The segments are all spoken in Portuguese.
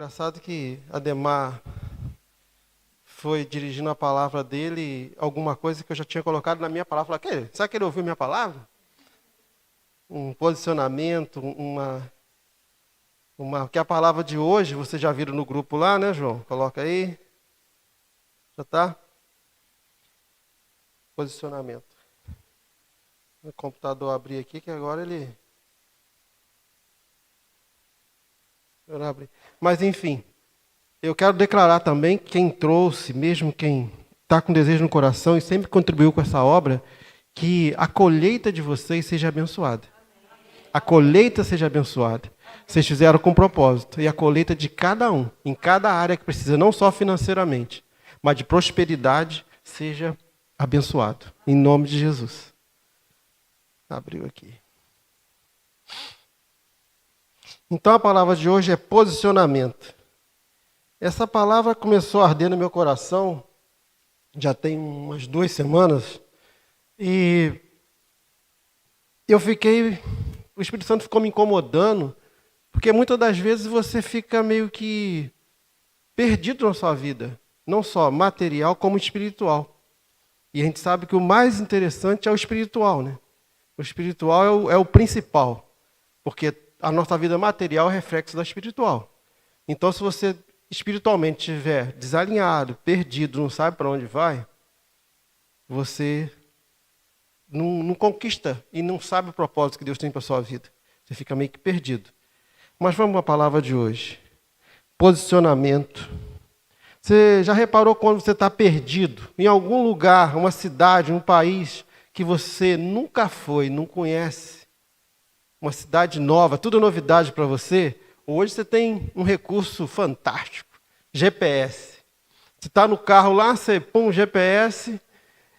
Engraçado que Ademar foi dirigindo a palavra dele, alguma coisa que eu já tinha colocado na minha palavra. Falei, será que ele ouviu minha palavra? Um posicionamento, que a palavra de hoje, vocês já viram no grupo lá, né, João? Coloca aí. Já está? Posicionamento. O computador abrir aqui, que agora ele... Mas, enfim, eu quero declarar também que quem trouxe, mesmo quem está com desejo no coração e sempre contribuiu com essa obra, que a colheita de vocês seja abençoada. A colheita seja abençoada. Vocês fizeram com propósito. E a colheita de cada um, em cada área que precisa, não só financeiramente, mas de prosperidade, seja abençoado. Em nome de Jesus. Abriu aqui. Então a palavra de hoje é posicionamento. Essa palavra começou a arder no meu coração, já tem umas 2 semanas, e o Espírito Santo ficou me incomodando, porque muitas das vezes você fica meio que perdido na sua vida, não só material como espiritual. E a gente sabe que o mais interessante é o espiritual, né? O espiritual é o principal, porque a nossa vida material é reflexo da espiritual. Então, se você espiritualmente estiver desalinhado, perdido, não sabe para onde vai, você não conquista e não sabe o propósito que Deus tem para a sua vida. Você fica meio que perdido. Mas vamos à palavra de hoje. Posicionamento. Você já reparou quando você está perdido em algum lugar, uma cidade, um país que você nunca foi, não conhece? Uma cidade nova, tudo novidade para você? Hoje você tem um recurso fantástico, GPS. Você está no carro lá, você põe um GPS,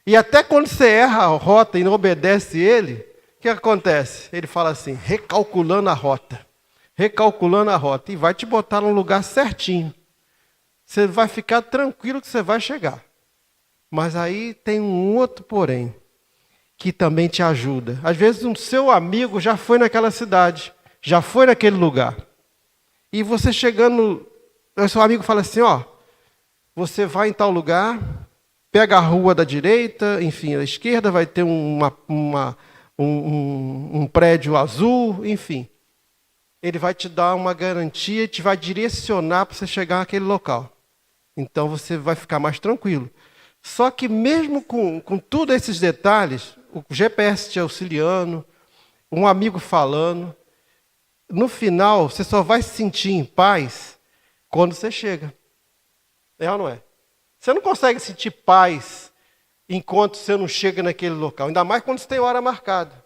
e até quando você erra a rota e não obedece ele, o que acontece? Ele fala assim, recalculando a rota, e vai te botar no lugar certinho. Você vai ficar tranquilo que você vai chegar. Mas aí tem um outro porém, que também te ajuda. Às vezes um seu amigo já foi naquela cidade, já foi naquele lugar. E você chegando, o seu amigo fala assim, você vai em tal lugar, pega a rua da direita, enfim, à esquerda vai ter um prédio azul, enfim. Ele vai te dar uma garantia, te vai direcionar para você chegar naquele local. Então você vai ficar mais tranquilo. Só que mesmo com todos esses detalhes, o GPS te auxiliando, um amigo falando, no final, você só vai se sentir em paz quando você chega. É ou não é? Você não consegue sentir paz enquanto você não chega naquele local. Ainda mais quando você tem hora marcada.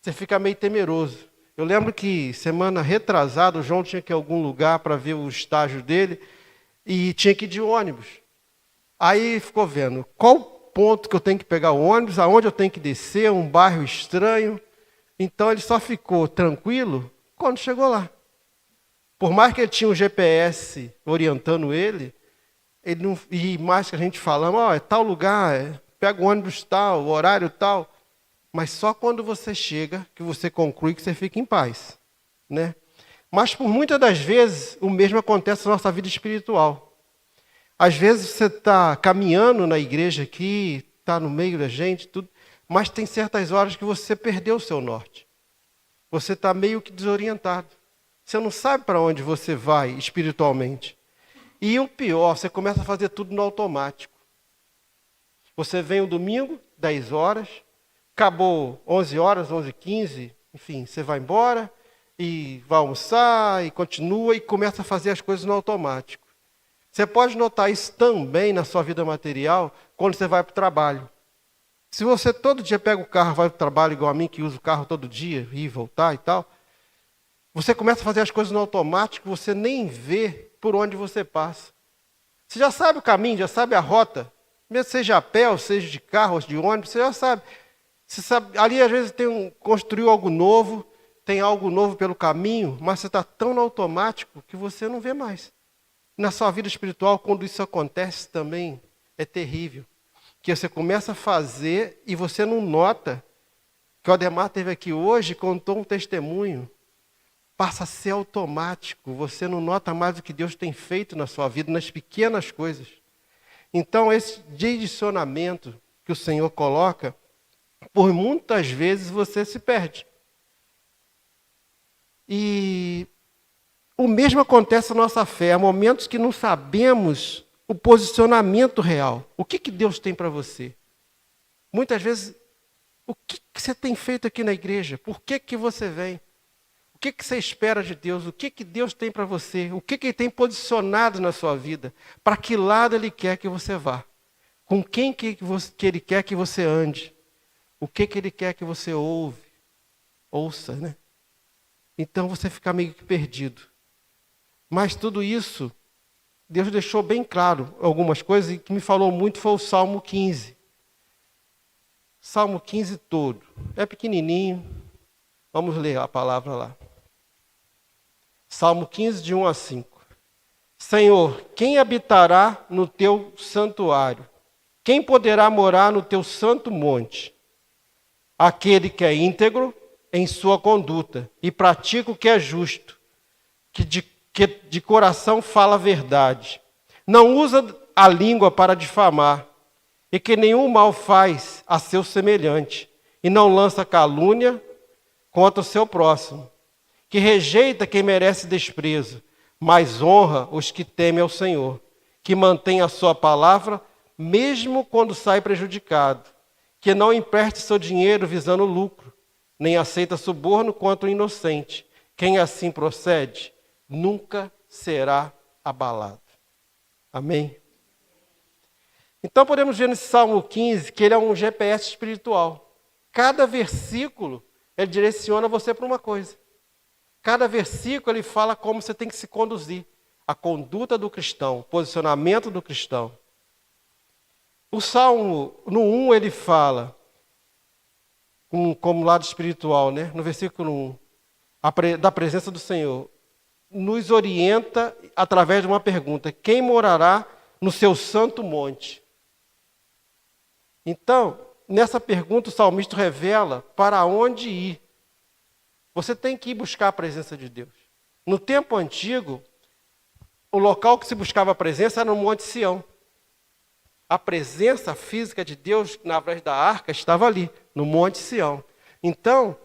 Você fica meio temeroso. Eu lembro que semana retrasada, o João tinha que ir a algum lugar para ver o estágio dele e tinha que ir de ônibus. Aí ficou vendo qual ponto que eu tenho que pegar o ônibus, aonde eu tenho que descer, um bairro estranho. Então ele só ficou tranquilo quando chegou lá. Por mais que ele tinha um GPS orientando ele não, e mais que a gente falando, é tal lugar, pega o ônibus tal, o horário tal. Mas só quando você chega, que você conclui que você fica em paz. Né? Mas por muitas das vezes, o mesmo acontece na nossa vida espiritual. Às vezes você está caminhando na igreja aqui, está no meio da gente, tudo, mas tem certas horas que você perdeu o seu norte. Você está meio que desorientado. Você não sabe para onde você vai espiritualmente. E o pior, você começa a fazer tudo no automático. Você vem um domingo, 10 horas, acabou 11 horas, 11h15, enfim, você vai embora e vai almoçar e continua e começa a fazer as coisas no automático. Você pode notar isso também na sua vida material quando você vai para o trabalho. Se você todo dia pega o carro e vai para o trabalho, igual a mim, que usa o carro todo dia, ir e voltar e tal, você começa a fazer as coisas no automático, você nem vê por onde você passa. Você já sabe o caminho, já sabe a rota, mesmo seja a pé, ou seja de carro, ou de ônibus, você já sabe. Você sabe, ali às vezes construiu algo novo, tem algo novo pelo caminho, mas você está tão no automático que você não vê mais. Na sua vida espiritual, quando isso acontece também, é terrível. Que você começa a fazer e você não nota. Que o Ademar esteve aqui hoje e contou um testemunho. passa a ser automático. Você não nota mais o que Deus tem feito na sua vida, nas pequenas coisas. Então, esse direcionamento que o Senhor coloca, por muitas vezes você se perde. E o mesmo acontece na nossa fé. Há momentos que não sabemos o posicionamento real. O que Deus tem para você? Muitas vezes, o que você tem feito aqui na igreja? Por que você vem? O que você espera de Deus? O que Deus tem para você? O que Ele tem posicionado na sua vida? Para que lado Ele quer que você vá? Com quem que Ele quer que você ande? O que Ele quer que você ouça, né? Então você fica meio que perdido. Mas tudo isso, Deus deixou bem claro algumas coisas, e que me falou muito foi o Salmo 15. Salmo 15 todo. É pequenininho. Vamos ler a palavra lá. Salmo 15, de 1 a 5. Senhor, quem habitará no teu santuário? Quem poderá morar no teu santo monte? Aquele que é íntegro em sua conduta e pratica o que é justo, que de coração fala a verdade, não usa a língua para difamar, e que nenhum mal faz a seu semelhante, e não lança calúnia contra o seu próximo, que rejeita quem merece desprezo, mas honra os que temem ao Senhor, que mantém a sua palavra, mesmo quando sai prejudicado, que não empreste seu dinheiro visando lucro, nem aceita suborno contra o inocente. Quem assim procede, nunca será abalado. Amém? Então podemos ver nesse Salmo 15 que ele é um GPS espiritual. Cada versículo, ele direciona você para uma coisa. Cada versículo, ele fala como você tem que se conduzir. A conduta do cristão, o posicionamento do cristão. O Salmo, no 1, ele fala, como lado espiritual, né? No versículo 1, da presença do Senhor, nos orienta através de uma pergunta: quem morará no seu santo monte? Então, nessa pergunta, o salmista revela para onde ir. Você tem que ir buscar a presença de Deus. No tempo antigo, o local que se buscava a presença era no Monte Sião. A presença física de Deus, na frente da arca, estava ali, no Monte Sião. Então,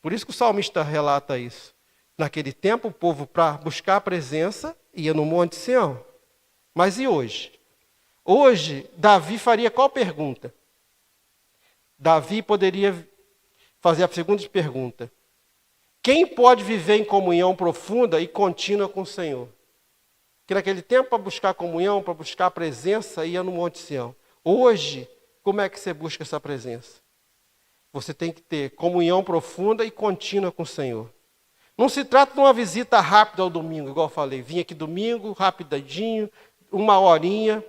por isso que o salmista relata isso. Naquele tempo, o povo, para buscar a presença, ia no Monte Sião. Mas e hoje? Hoje, Davi faria qual pergunta? Davi poderia fazer a segunda pergunta: quem pode viver em comunhão profunda e contínua com o Senhor? Que naquele tempo, para buscar comunhão, para buscar a presença, ia no Monte Sião. Hoje, como é que você busca essa presença? Você tem que ter comunhão profunda e contínua com o Senhor. Não se trata de uma visita rápida ao domingo, igual eu falei. Vim aqui domingo, rapidinho, 1 horinha.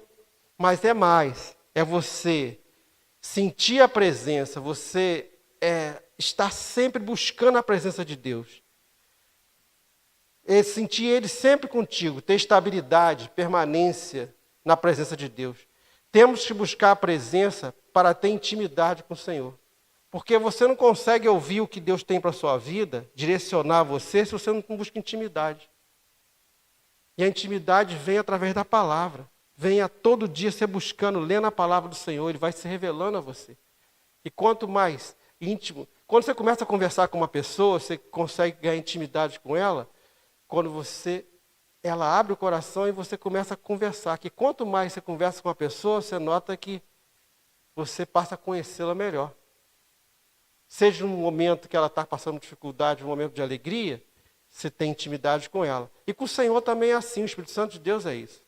Mas é mais. É você sentir a presença, você estar sempre buscando a presença de Deus. Sentir Ele sempre contigo, ter estabilidade, permanência na presença de Deus. Temos que buscar a presença para ter intimidade com o Senhor. Porque você não consegue ouvir o que Deus tem para a sua vida, direcionar você, se você não busca intimidade. E a intimidade vem através da palavra. Venha todo dia você buscando, lendo a palavra do Senhor, Ele vai se revelando a você. E quanto mais íntimo, quando você começa a conversar com uma pessoa, você consegue ganhar intimidade com ela, quando ela abre o coração e você começa a conversar. Que quanto mais você conversa com a pessoa, você nota que você passa a conhecê-la melhor. Seja num momento que ela está passando dificuldade, um momento de alegria, você tem intimidade com ela. E com o Senhor também é assim, o Espírito Santo de Deus é isso.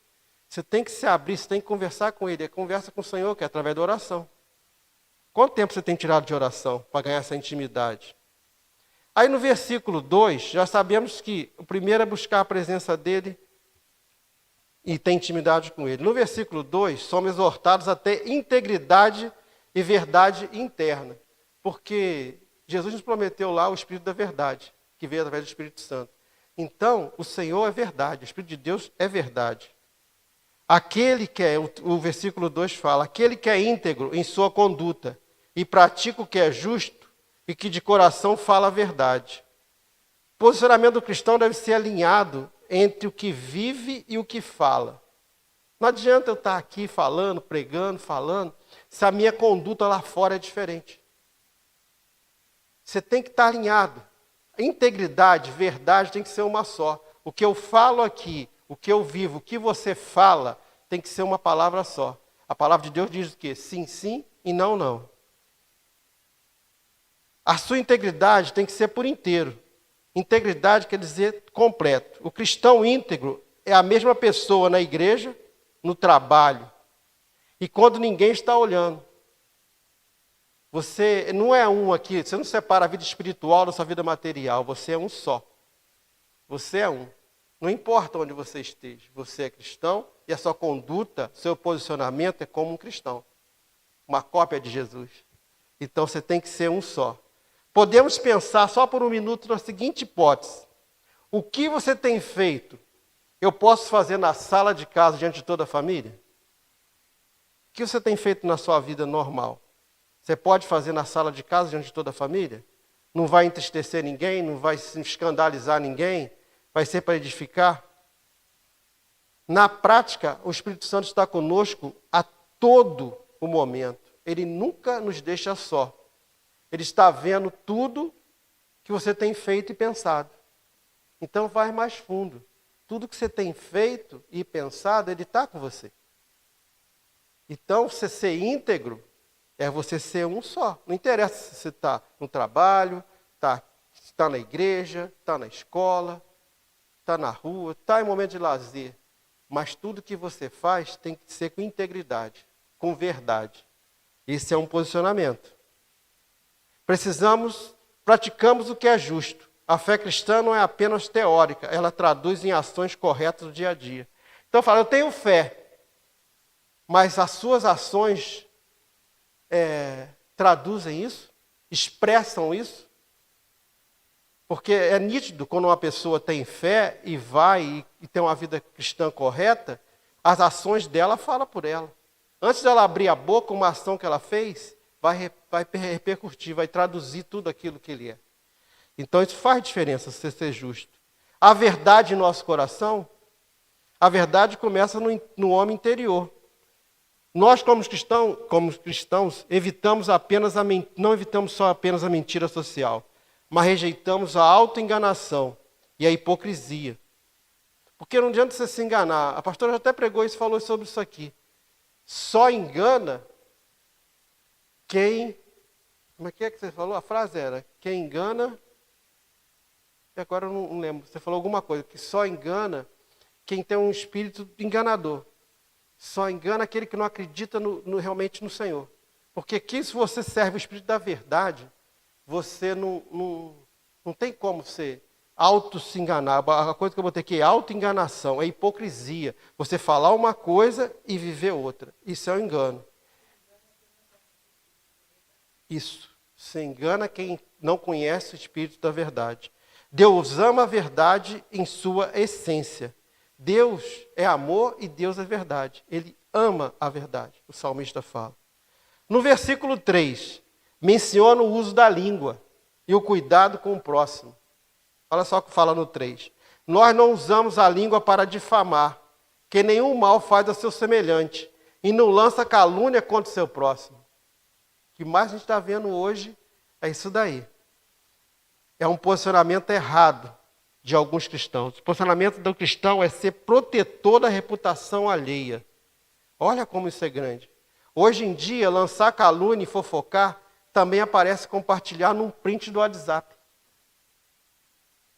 Você tem que se abrir, você tem que conversar com Ele. É conversa com o Senhor, que é através da oração. Quanto tempo você tem tirado de oração para ganhar essa intimidade? Aí no versículo 2, já sabemos que o primeiro é buscar a presença dEle e ter intimidade com Ele. No versículo 2, somos exortados a ter integridade e verdade interna. Porque Jesus nos prometeu lá o Espírito da verdade, que veio através do Espírito Santo. Então, o Senhor é verdade, o Espírito de Deus é verdade. Aquele que é, o versículo 2 fala, aquele que é íntegro em sua conduta e pratica o que é justo e que de coração fala a verdade. posicionamento do cristão deve ser alinhado entre o que vive e o que fala. Não adianta eu estar aqui falando, pregando, falando, se a minha conduta lá fora é diferente. Você tem que estar alinhado. Integridade, verdade tem que ser uma só. O que eu falo aqui, o que eu vivo, o que você fala, tem que ser uma palavra só. A palavra de Deus diz o quê? Sim, sim e não, não. A sua integridade tem que ser por inteiro. Integridade quer dizer completo. O cristão íntegro é a mesma pessoa na igreja, no trabalho, e quando ninguém está olhando. Você não é um aqui, você não separa a vida espiritual da sua vida material, você é um só. Você é um. Não importa onde você esteja, você é cristão e a sua conduta, seu posicionamento é como um cristão. Uma cópia de Jesus. Então você tem que ser um só. Podemos pensar só por um minuto na seguinte hipótese. O que você tem feito, eu posso fazer na sala de casa diante de toda a família? O que você tem feito na sua vida normal? Você pode fazer na sala de casa diante de toda a família? Não vai entristecer ninguém, não vai se escandalizar ninguém, vai ser para edificar? Na prática, o Espírito Santo está conosco a todo o momento. Ele nunca nos deixa só. Ele está vendo tudo que você tem feito e pensado. Então vai mais fundo. Tudo que você tem feito e pensado, ele está com você. Então, você ser íntegro é você ser um só. Não interessa se você está no trabalho, está na igreja, está na escola, está na rua, está em momento de lazer. Mas tudo que você faz tem que ser com integridade, com verdade. Esse é um posicionamento. Praticamos o que é justo. A fé cristã não é apenas teórica, ela traduz em ações corretas do dia a dia. Então eu falo, eu tenho fé, mas as suas ações traduzem isso? Expressam isso? Porque é nítido quando uma pessoa tem fé e vai e tem uma vida cristã correta, as ações dela falam por ela. Antes dela abrir a boca, uma ação que ela fez, vai repercutir, vai traduzir tudo aquilo que ele é. Então isso faz diferença, você ser justo. A verdade em nosso coração, a verdade começa no homem interior. Nós, como cristãos, não evitamos só apenas a mentira social, mas rejeitamos a autoenganação e a hipocrisia. Porque não adianta você se enganar. A pastora já até pregou isso, falou sobre isso aqui. Só engana quem... Como é que você falou? A frase era, quem engana... E agora eu não lembro. Você falou alguma coisa, que só engana quem tem um espírito enganador. Só engana aquele que não acredita realmente no Senhor. Porque aqui, se você serve o Espírito da verdade, você não tem como você se enganar. A coisa que eu botei aqui é auto-enganação, é hipocrisia. Você falar uma coisa e viver outra. Isso é um engano. Isso. Você engana quem não conhece o Espírito da verdade. Deus ama a verdade em sua essência. Deus é amor e Deus é verdade. Ele ama a verdade, o salmista fala. No versículo 3, menciona o uso da língua e o cuidado com o próximo. Olha só o que fala no 3. Nós não usamos a língua para difamar, que nenhum mal faz ao seu semelhante, e não lança calúnia contra o seu próximo. O que mais a gente está vendo hoje é isso daí. É um posicionamento errado de alguns cristãos. O posicionamento do cristão é ser protetor da reputação alheia. Olha como isso é grande. Hoje em dia, lançar calúnia e fofocar também aparece compartilhar num print do WhatsApp.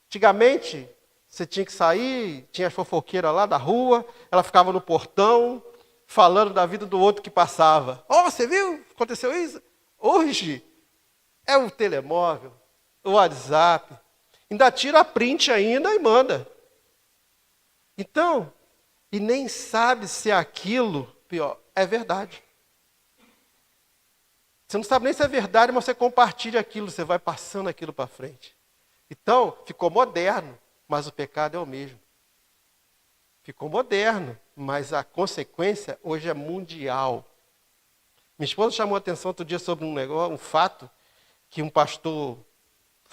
Antigamente, você tinha que sair, tinha as fofoqueiras lá da rua, ela ficava no portão, falando da vida do outro que passava. Você viu? Aconteceu isso? Hoje, é o telemóvel, o WhatsApp. Ainda tira a print ainda e manda. Então, e nem sabe se aquilo, pior, é verdade. Você não sabe nem se é verdade, mas você compartilha aquilo, você vai passando aquilo para frente. Então, ficou moderno, mas o pecado é o mesmo. Ficou moderno, mas a consequência hoje é mundial. Minha esposa chamou a atenção outro dia sobre um fato que um pastor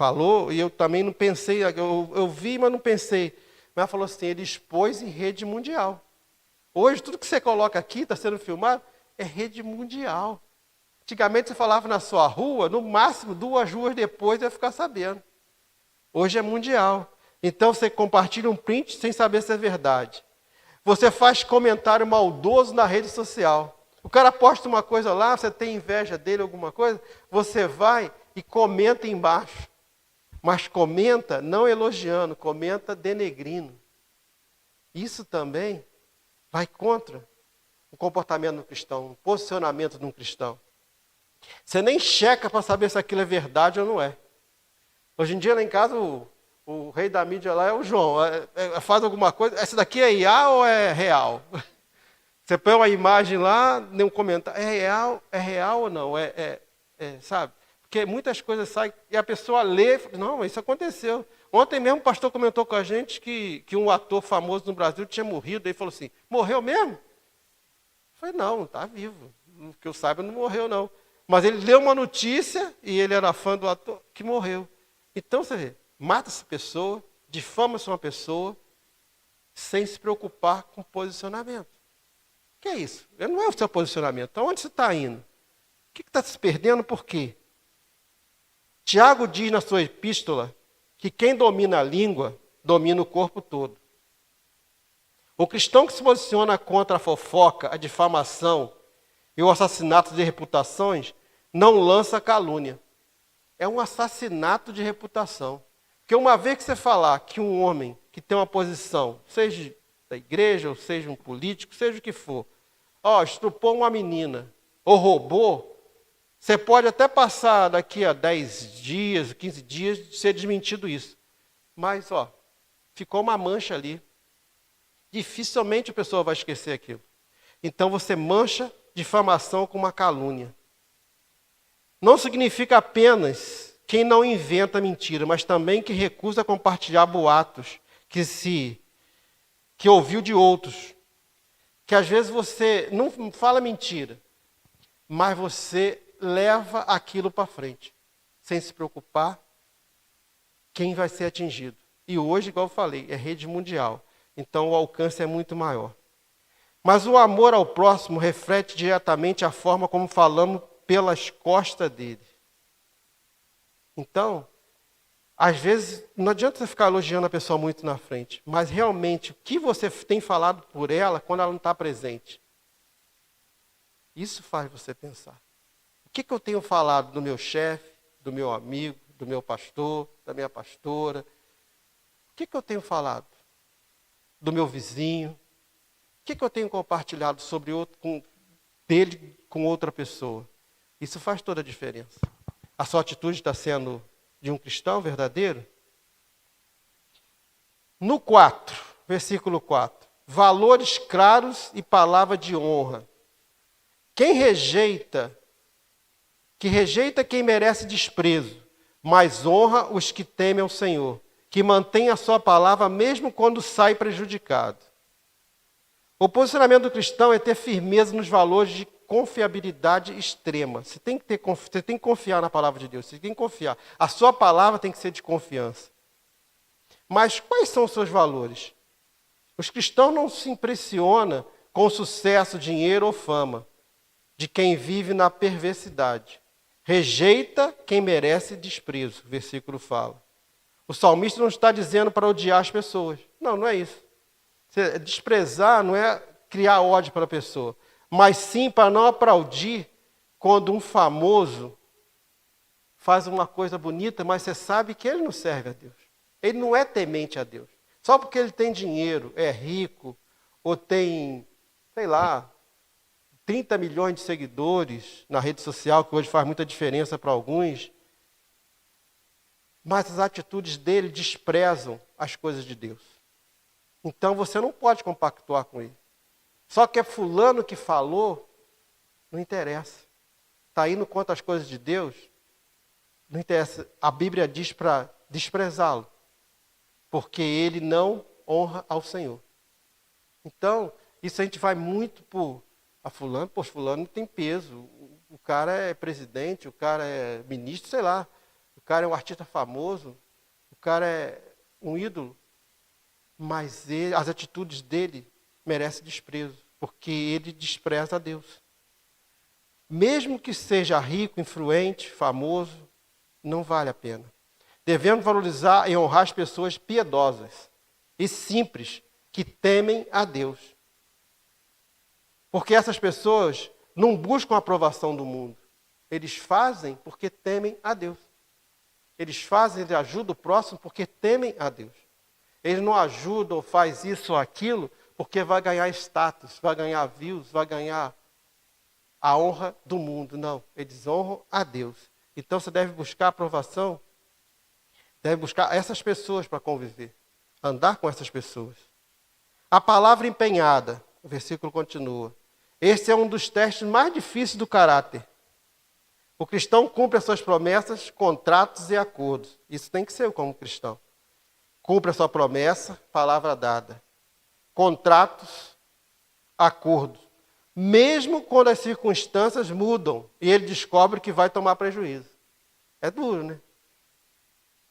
falou, e eu também não pensei, eu vi, mas não pensei. Mas ela falou assim, ele expôs em rede mundial. Hoje, tudo que você coloca aqui, está sendo filmado, é rede mundial. Antigamente você falava na sua rua, no máximo 2 ruas depois ia ficar sabendo. Hoje é mundial. Então você compartilha um print sem saber se é verdade. Você faz comentário maldoso na rede social. O cara posta uma coisa lá, você tem inveja dele, alguma coisa, você vai e comenta embaixo. Mas comenta não elogiando, comenta denegrindo. Isso também vai contra o comportamento do cristão, o posicionamento de um cristão. Você nem checa para saber se aquilo é verdade ou não é. Hoje em dia, lá em casa, o rei da mídia lá é o João. Faz alguma coisa, essa daqui é IA ou é real? Você põe uma imagem lá, nem um comentário, é real ou não? Sabe? Porque muitas coisas saem e a pessoa lê, não, isso aconteceu. Ontem mesmo o pastor comentou com a gente que um ator famoso no Brasil tinha morrido. Ele falou assim, morreu mesmo? Eu falei, não, está vivo. Que eu saiba, não morreu não. Mas ele leu uma notícia, e ele era fã do ator, que morreu. Então você vê, mata essa pessoa, difama-se uma pessoa, sem se preocupar com posicionamento. O que é isso? Não é o seu posicionamento. Então, onde você está indo? O que está se perdendo? Por quê? Tiago diz na sua epístola que quem domina a língua, domina o corpo todo. O cristão que se posiciona contra a fofoca, a difamação e o assassinato de reputações, não lança calúnia. É um assassinato de reputação. Porque uma vez que você falar que um homem que tem uma posição, seja da igreja, ou seja um político, seja o que for, estuprou uma menina, ou roubou, você pode até passar daqui a 10 dias, 15 dias, de ser desmentido isso. Mas, ficou uma mancha ali. Dificilmente a pessoa vai esquecer aquilo. Então você mancha difamação com uma calúnia. Não significa apenas quem não inventa mentira, mas também que recusa compartilhar boatos que ouviu de outros. Que às vezes você não fala mentira, mas você leva aquilo para frente, sem se preocupar quem vai ser atingido. E hoje, igual eu falei, é rede mundial. Então o alcance é muito maior. Mas o amor ao próximo reflete diretamente a forma como falamos pelas costas dele. Então, às vezes, não adianta você ficar elogiando a pessoa muito na frente, mas realmente, o que você tem falado por ela quando ela não está presente? Isso faz você pensar. O que eu tenho falado do meu chefe, do meu amigo, do meu pastor, da minha pastora? O que eu tenho falado? Do meu vizinho? O que eu tenho compartilhado sobre dele com outra pessoa? Isso faz toda a diferença. A sua atitude está sendo de um cristão verdadeiro? No 4, versículo 4. Valores claros e palavra de honra. Que rejeita quem merece desprezo, mas honra os que temem ao Senhor, que mantém a sua palavra mesmo quando sai prejudicado. O posicionamento do cristão é ter firmeza nos valores de confiabilidade extrema. Você tem que confiar na palavra de Deus, você tem que confiar. A sua palavra tem que ser de confiança. Mas quais são os seus valores? Os cristãos não se impressionam com sucesso, dinheiro ou fama de quem vive na perversidade. Rejeita quem merece desprezo, o versículo fala. O salmista não está dizendo para odiar as pessoas. Não é isso. Desprezar não é criar ódio para a pessoa, mas sim para não aplaudir quando um famoso faz uma coisa bonita, mas você sabe que ele não serve a Deus. Ele não é temente a Deus. Só porque ele tem dinheiro, é rico, ou tem, 30 milhões de seguidores na rede social, que hoje faz muita diferença para alguns, mas as atitudes dele desprezam as coisas de Deus. Então você não pode compactuar com ele. Só que é fulano que falou, não interessa. Está indo contra as coisas de Deus, não interessa. A Bíblia diz para desprezá-lo, porque ele não honra ao Senhor. Então, isso a gente vai muito por fulano, fulano tem peso. O cara é presidente, o cara é ministro, sei lá. O cara é um artista famoso, o cara é um ídolo, mas as atitudes dele merecem desprezo, porque ele despreza a Deus. Mesmo que seja rico, influente, famoso, não vale a pena. Devemos valorizar e honrar as pessoas piedosas e simples, que temem a Deus. Porque essas pessoas não buscam a aprovação do mundo. Eles fazem porque temem a Deus. Eles fazem e ajudam o próximo porque temem a Deus. Eles não ajudam ou fazem isso ou aquilo porque vai ganhar status, vai ganhar views, vai ganhar a honra do mundo. Não, eles honram a Deus. Então você deve buscar aprovação, deve buscar essas pessoas para conviver, andar com essas pessoas. A palavra empenhada, o versículo continua. Esse é um dos testes mais difíceis do caráter. O cristão cumpre as suas promessas, contratos e acordos. Isso tem que ser como cristão. Cumpre a sua promessa, palavra dada. Contratos, acordos. Mesmo quando as circunstâncias mudam e ele descobre que vai tomar prejuízo. É duro, né?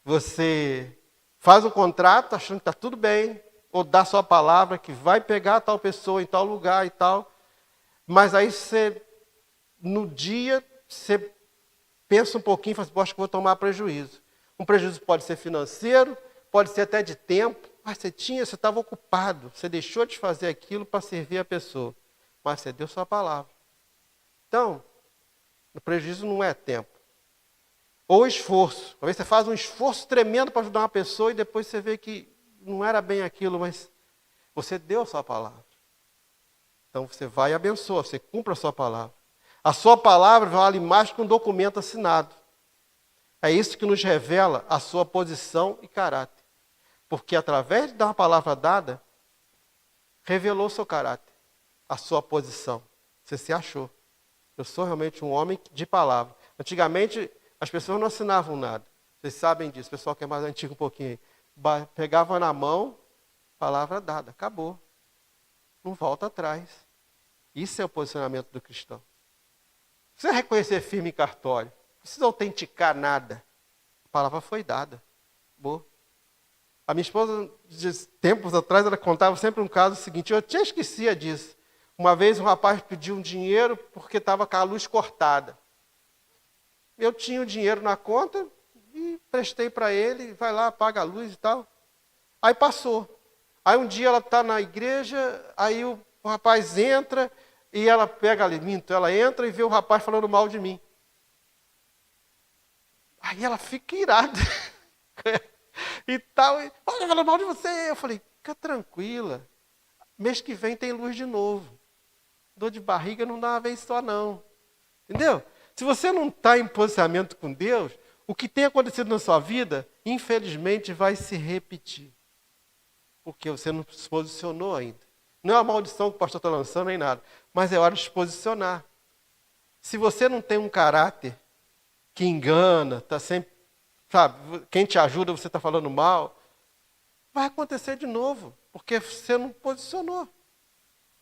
Você faz um contrato achando que está tudo bem, ou dá sua palavra que vai pegar tal pessoa em tal lugar e tal, mas aí você, no dia, você pensa um pouquinho e fala assim, acho que vou tomar prejuízo. Um prejuízo pode ser financeiro, pode ser até de tempo, mas você estava ocupado, você deixou de fazer aquilo para servir a pessoa, mas você deu sua palavra. Então, o prejuízo não é tempo. Ou esforço. Talvez você faz um esforço tremendo para ajudar uma pessoa e depois você vê que não era bem aquilo, mas você deu a sua palavra. Então você vai e abençoa, você cumpre a sua palavra. A sua palavra vale mais que um documento assinado. É isso que nos revela a sua posição e caráter. Porque através da palavra dada, revelou o seu caráter, a sua posição. Você se achou. Eu sou realmente um homem de palavra. Antigamente, as pessoas não assinavam nada. Vocês sabem disso, o pessoal que é mais antigo um pouquinho. Pegava na mão, palavra dada, acabou. Não volta atrás. Isso é o posicionamento do cristão. Não precisa reconhecer firme em cartório. Não precisa autenticar nada. A palavra foi dada. Boa. A minha esposa, de tempos atrás, ela contava sempre um caso seguinte. Eu tinha esquecido disso. Uma vez um rapaz pediu um dinheiro porque estava com a luz cortada. Eu tinha o dinheiro na conta e prestei para ele. Vai lá, apaga a luz e tal. Aí passou. Aí um dia ela está na igreja, aí o rapaz entra e ela pega ali, ela entra e vê o rapaz falando mal de mim. Aí ela fica irada. E tal, olha, falando mal de você. Eu falei, fica tranquila. Mês que vem tem luz de novo. Dor de barriga não dá uma vez só não. Entendeu? Se você não está em posicionamento com Deus, o que tem acontecido na sua vida, infelizmente vai se repetir. Porque você não se posicionou ainda. Não é uma maldição que o pastor está lançando nem nada, mas é hora de se posicionar. Se você não tem um caráter que engana, está sempre, sabe, quem te ajuda você está falando mal, vai acontecer de novo, porque você não posicionou.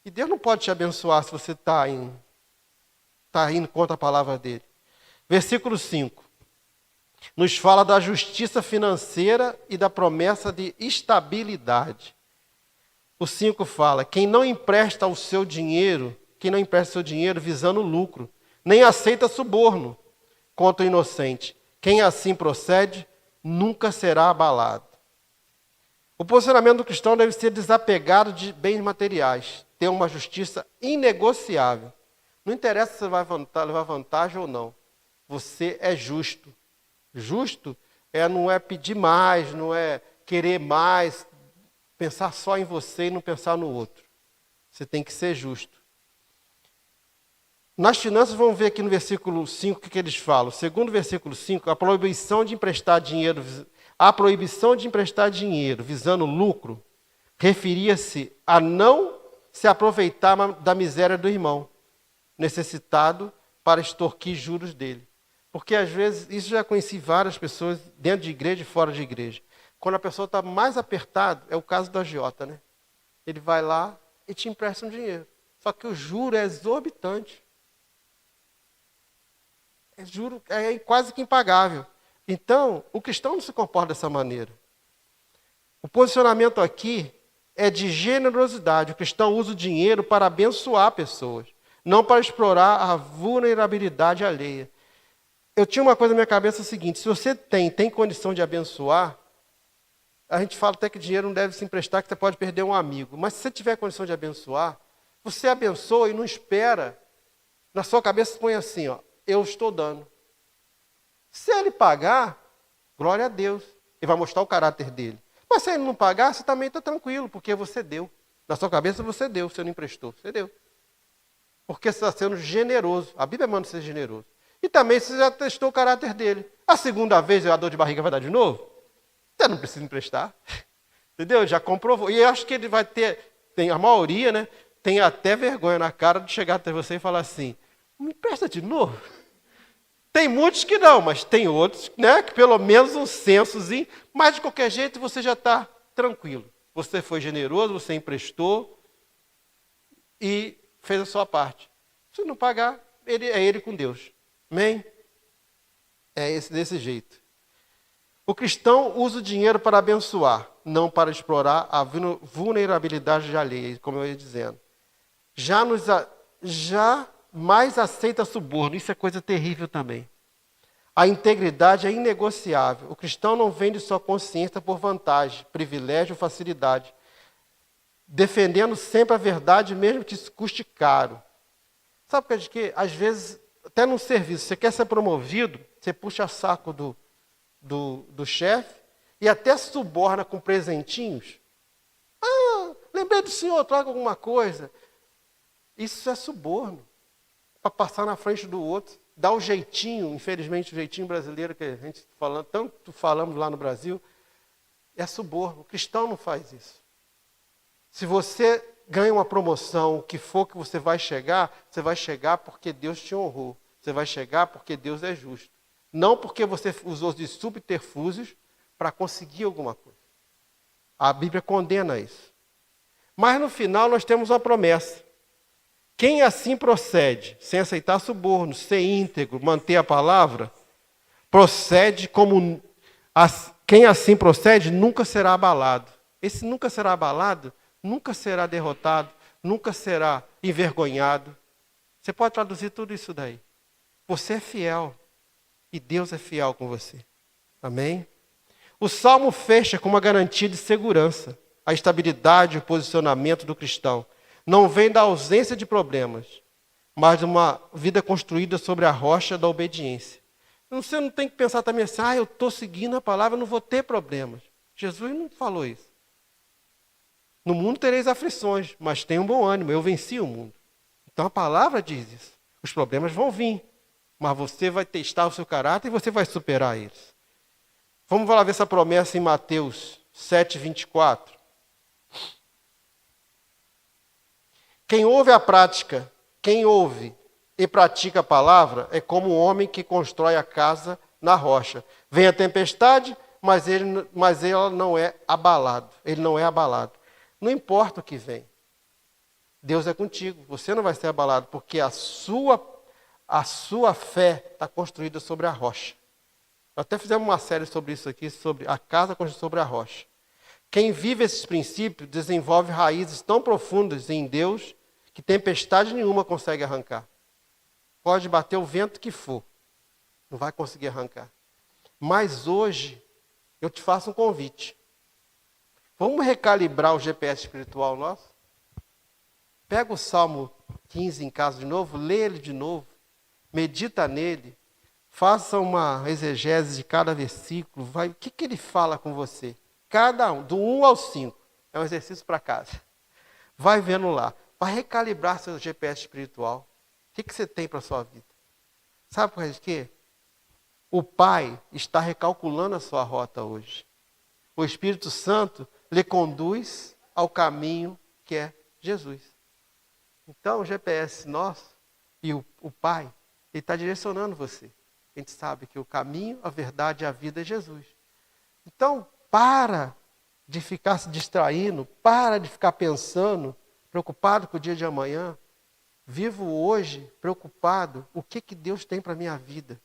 E Deus não pode te abençoar se você está indo contra a palavra dele. Versículo 5. Nos fala da justiça financeira e da promessa de estabilidade. O 5 fala, quem não empresta seu dinheiro visando lucro, nem aceita suborno contra o inocente. Quem assim procede, nunca será abalado. O posicionamento do cristão deve ser desapegado de bens materiais, ter uma justiça inegociável. Não interessa se você vai levar vantagem ou não. Você é justo. Justo não é pedir mais, não é querer mais, pensar só em você e não pensar no outro. Você tem que ser justo. Nas finanças, vamos ver aqui no versículo 5 o que eles falam. Segundo o versículo 5, a proibição de emprestar dinheiro visando lucro referia-se a não se aproveitar da miséria do irmão, necessitado para extorquir juros dele. Porque às vezes, isso já conheci várias pessoas dentro de igreja e fora de igreja. Quando a pessoa está mais apertada, é o caso do agiota, né? Ele vai lá e te empresta um dinheiro. Só que o juro é exorbitante. É juro é quase que impagável. Então, o cristão não se comporta dessa maneira. O posicionamento aqui é de generosidade. O cristão usa o dinheiro para abençoar pessoas, não para explorar a vulnerabilidade alheia. Eu tinha uma coisa na minha cabeça, o seguinte: se você tem condição de abençoar, a gente fala até que dinheiro não deve se emprestar, que você pode perder um amigo. Mas se você tiver condição de abençoar, você abençoa e não espera. Na sua cabeça põe assim, ó, eu estou dando. Se ele pagar, glória a Deus. Ele vai mostrar o caráter dele. Mas se ele não pagar, você também está tranquilo, porque você deu. Na sua cabeça você deu, você não emprestou, você deu. Porque você está sendo generoso. A Bíblia manda ser generoso. E também você já testou o caráter dele. A segunda vez a dor de barriga vai dar de novo? Você não precisa emprestar. Entendeu? Já comprovou. E eu acho que ele vai ter, a maioria, né, tem até vergonha na cara de chegar até você e falar assim, me empresta de novo. Tem muitos que não, mas tem outros, né, que pelo menos um sensozinho, mas de qualquer jeito você já está tranquilo. Você foi generoso, você emprestou e fez a sua parte. Se não pagar, é ele com Deus. Amém? É desse jeito. O cristão usa o dinheiro para abençoar, não para explorar a vulnerabilidade alheia, como eu ia dizendo. Jamais aceita suborno, isso é coisa terrível também. A integridade é inegociável. O cristão não vende sua consciência por vantagem, privilégio ou facilidade, defendendo sempre a verdade, mesmo que isso custe caro. Sabe por que às vezes, até num serviço, você quer ser promovido, você puxa saco do chefe e até suborna com presentinhos. Ah, lembrei do senhor, traga alguma coisa. Isso é suborno. Para passar na frente do outro. Dá o jeitinho, infelizmente o jeitinho brasileiro que a gente tanto falamos lá no Brasil, é suborno. O cristão não faz isso. Se você ganha uma promoção, o que for que você vai chegar porque Deus te honrou. Você vai chegar porque Deus é justo. Não porque você usou de subterfúgios para conseguir alguma coisa. A Bíblia condena isso. Mas no final nós temos uma promessa. Quem assim procede, sem aceitar suborno, ser íntegro, manter a palavra, procede como... Quem assim procede nunca será abalado. Esse nunca será abalado, nunca será derrotado, nunca será envergonhado. Você pode traduzir tudo isso daí. Você é fiel. E Deus é fiel com você. Amém? O Salmo fecha com uma garantia de segurança. A estabilidade e o posicionamento do cristão não vem da ausência de problemas, mas de uma vida construída sobre a rocha da obediência. Você não tem que pensar também assim, eu estou seguindo a palavra, eu não vou ter problemas. Jesus não falou isso. No mundo tereis aflições, mas tenham bom ânimo, eu venci o mundo. Então a palavra diz isso. Os problemas vão vir, mas você vai testar o seu caráter e você vai superar eles. Vamos lá ver essa promessa em Mateus 7, 24. Quem ouve e pratica a palavra é como um homem que constrói a casa na rocha. Vem a tempestade, mas ele não é abalado. Ele não é abalado. Não importa o que vem. Deus é contigo. Você não vai ser abalado, porque a sua fé está construída sobre a rocha. Até fizemos uma série sobre isso aqui, sobre a casa construída sobre a rocha. Quem vive esses princípios desenvolve raízes tão profundas em Deus que tempestade nenhuma consegue arrancar. Pode bater o vento que for, não vai conseguir arrancar. Mas hoje, eu te faço um convite. Vamos recalibrar o GPS espiritual nosso? Pega o Salmo 15 em casa de novo, lê ele de novo, medita nele, faça uma exegese de cada versículo, o que ele fala com você? Cada um, do 1 ao 5. É um exercício para casa. Vai vendo lá. Vai recalibrar seu GPS espiritual. O que você tem para a sua vida? Sabe por quê? O Pai está recalculando a sua rota hoje. O Espírito Santo lhe conduz ao caminho que é Jesus. Então, o GPS nosso e o Pai, ele está direcionando você. A gente sabe que o caminho, a verdade e a vida é Jesus. Então, para de ficar se distraindo, para de ficar pensando, preocupado com o dia de amanhã. Vivo hoje preocupado, o que Deus tem para a minha vida?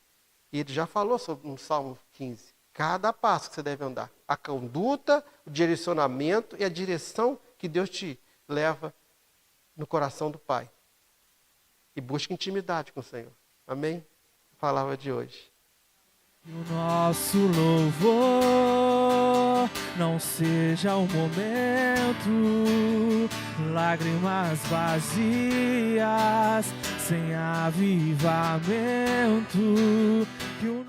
E ele já falou sobre no Salmo 15. Cada passo que você deve andar. A conduta, o direcionamento e a direção que Deus te leva no coração do Pai. E busca intimidade com o Senhor. Amém? Palavra de hoje. O nosso louvor não seja o momento, lágrimas vazias, sem avivamento. Que o